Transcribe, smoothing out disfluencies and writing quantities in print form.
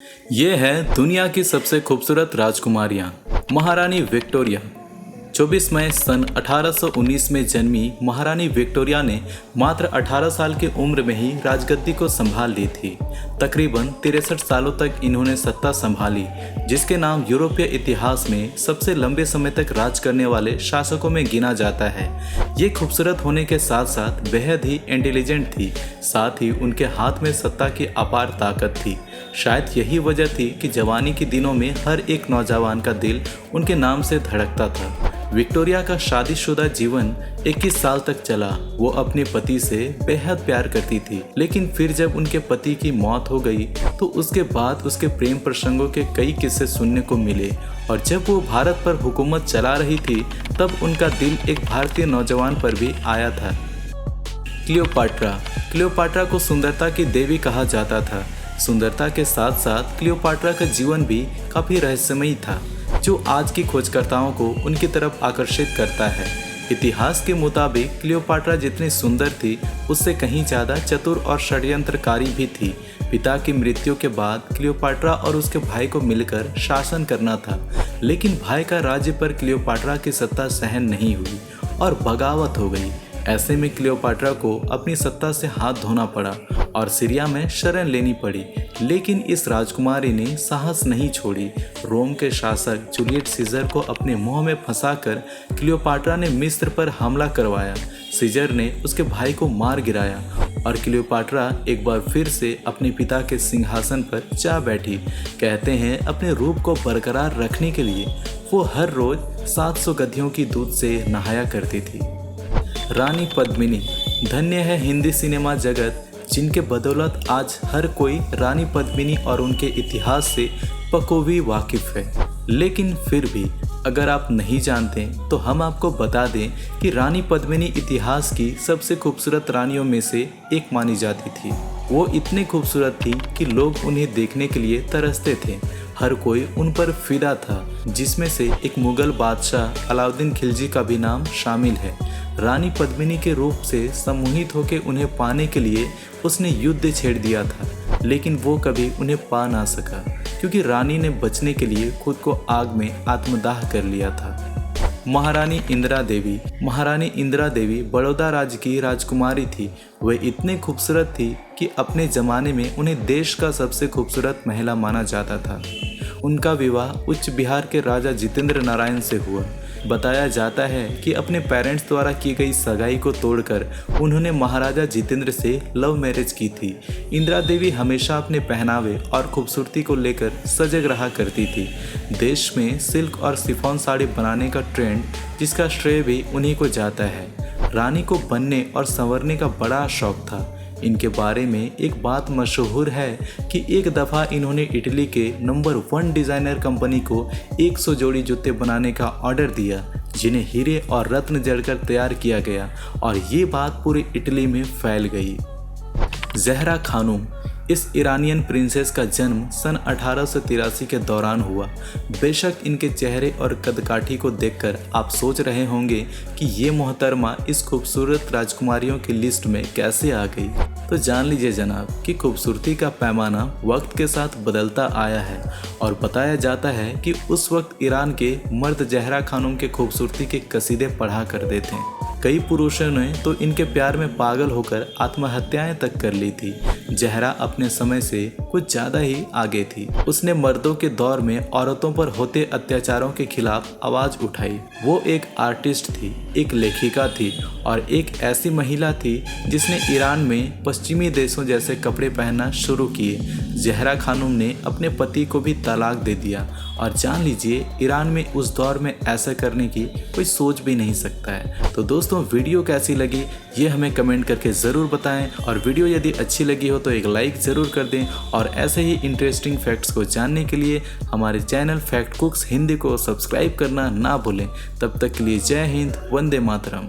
ये है दुनिया की सबसे खूबसूरत राजकुमारियां, महारानी विक्टोरिया। 24 मई सन 1819 में जन्मी महारानी विक्टोरिया ने मात्र 18 साल की उम्र में ही राजगद्दी को संभाल ली थी। तकरीबन 63 सालों तक इन्होंने सत्ता संभाली, जिसके नाम यूरोपीय इतिहास में सबसे लंबे समय तक राज करने वाले शासकों में गिना जाता है। ये खूबसूरत होने के साथ साथ बेहद ही इंटेलिजेंट थी, साथ ही उनके हाथ में सत्ता की अपार ताकत थी। शायद यही वजह थी कि जवानी के दिनों में हर एक नौजवान का दिल उनके नाम से धड़कता था। विक्टोरिया का शादीशुदा जीवन 21 साल तक चला। वो अपने पति से बेहद प्यार करती थी, लेकिन फिर जब उनके पति की मौत हो गई तो उसके बाद उसके प्रेम प्रसंगों के कई किस्से सुनने को मिले। और जब वो भारत पर हुकूमत चला रही थी तब उनका दिल एक भारतीय नौजवान पर भी आया था। क्लियोपाट्रा को सुंदरता की देवी कहा जाता था। सुंदरता के साथ साथ क्लियोपाट्रा का जीवन भी काफ़ी रहस्यमयी था, जो आज की खोजकर्ताओं को उनकी तरफ आकर्षित करता है। इतिहास के मुताबिक क्लियोपाट्रा जितनी सुंदर थी, उससे कहीं ज़्यादा चतुर और षड्यंत्रकारी भी थी। पिता की मृत्यु के बाद क्लियोपाट्रा और उसके भाई को मिलकर शासन करना था, लेकिन भाई का राज्य पर क्लियोपाट्रा की सत्ता सहन नहीं हुई और बगावत हो गई। ऐसे में क्लियोपाट्रा को अपनी सत्ता से हाथ धोना पड़ा और सीरिया में शरण लेनी पड़ी, लेकिन इस राजकुमारी ने साहस नहीं छोड़ी। रोम के शासक जूलियस सीजर को अपने मुंह में फंसाकर क्लियोपाट्रा ने मिस्र पर हमला करवाया। सीजर ने उसके भाई को मार गिराया और क्लियोपाट्रा एक बार फिर से अपने पिता के सिंहासन पर जा बैठी। कहते हैं अपने रूप को बरकरार रखने के लिए वो हर रोज 700 गधियों की दूध से नहाया करती थी। रानी पद्मिनी। धन्य है हिंदी सिनेमा जगत, जिनके बदौलत आज हर कोई रानी पद्मिनी और उनके इतिहास से बखूबी वाकिफ है। लेकिन फिर भी अगर आप नहीं जानते तो हम आपको बता दें कि रानी पद्मिनी इतिहास की सबसे खूबसूरत रानियों में से एक मानी जाती थी। वो इतनी खूबसूरत थी कि लोग उन्हें देखने के लिए तरसते थे। हर कोई उन पर फिदा था, जिसमें से एक मुगल बादशाह अलाउद्दीन खिलजी का भी नाम शामिल है। रानी पद्मिनी के रूप से सम्मोहित होकर उन्हें पाने के लिए उसने युद्ध छेड़ दिया था, लेकिन वो कभी उन्हें पा ना सका, क्योंकि रानी ने बचने के लिए खुद को आग में आत्मदाह कर लिया था। महारानी इंदिरा देवी बड़ौदा राज्य की राजकुमारी थी। वह इतनी खूबसूरत थी कि अपने ज़माने में उन्हें देश का सबसे खूबसूरत महिला माना जाता था। उनका विवाह उच्च बिहार के राजा जितेंद्र नारायण से हुआ। बताया जाता है कि अपने पेरेंट्स द्वारा की गई सगाई को तोड़कर उन्होंने महाराजा जितेंद्र से लव मैरिज की थी। इंदिरा देवी हमेशा अपने पहनावे और खूबसूरती को लेकर सजग रहा करती थी। देश में सिल्क और शिफॉन साड़ी बनाने का ट्रेंड, जिसका श्रेय भी उन्हीं को जाता है। रानी को बनने और संवरने का बड़ा शौक था। इनके बारे में एक बात मशहूर है कि एक दफ़ा इन्होंने इटली के नंबर 1 डिज़ाइनर कंपनी को 100 जोड़ी जूते बनाने का ऑर्डर दिया, जिन्हें हीरे और रत्न जड़कर तैयार किया गया, और ये बात पूरी इटली में फैल गई। ज़हरा खानूम। इस ईरानियन प्रिंसेस का जन्म सन 1883 के दौरान हुआ। बेशक इनके चेहरे और कदकाठी को देखकर आप सोच रहे होंगे कि ये मोहतरमा इस खूबसूरत राजकुमारियों की लिस्ट में कैसे आ गई। तो जान लीजिए जनाब कि खूबसूरती का पैमाना वक्त के साथ बदलता आया है, और बताया जाता है कि उस वक्त ईरान के मर्द ज़हरा खानूम के खूबसूरती के कसीदे पढ़ा करते थे। कई पुरुषों ने तो इनके प्यार में पागल होकर आत्महत्याएं तक कर ली थी। ज़हरा अपने समय से कुछ ज़्यादा ही आगे थी। उसने मर्दों के दौर में औरतों पर होते अत्याचारों के खिलाफ आवाज़ उठाई। वो एक आर्टिस्ट थी, एक लेखिका थी और एक ऐसी महिला थी जिसने ईरान में पश्चिमी देशों जैसे कपड़े पहनना शुरू किए। ज़हरा खानूम ने अपने पति को भी तलाक दे दिया, और जान लीजिए ईरान में उस दौर में ऐसा करने की कोई सोच भी नहीं सकता है। तो दोस्तों, वीडियो कैसी लगी ये हमें कमेंट करके ज़रूर बताएं, और वीडियो यदि अच्छी लगी हो तो एक लाइक ज़रूर कर दें, और ऐसे ही इंटरेस्टिंग फैक्ट्स को जानने के लिए हमारे चैनल फैक्ट कुक्स हिंदी को सब्सक्राइब करना ना भूलें। तब तक के लिए जय हिंद, वंदे मातरम।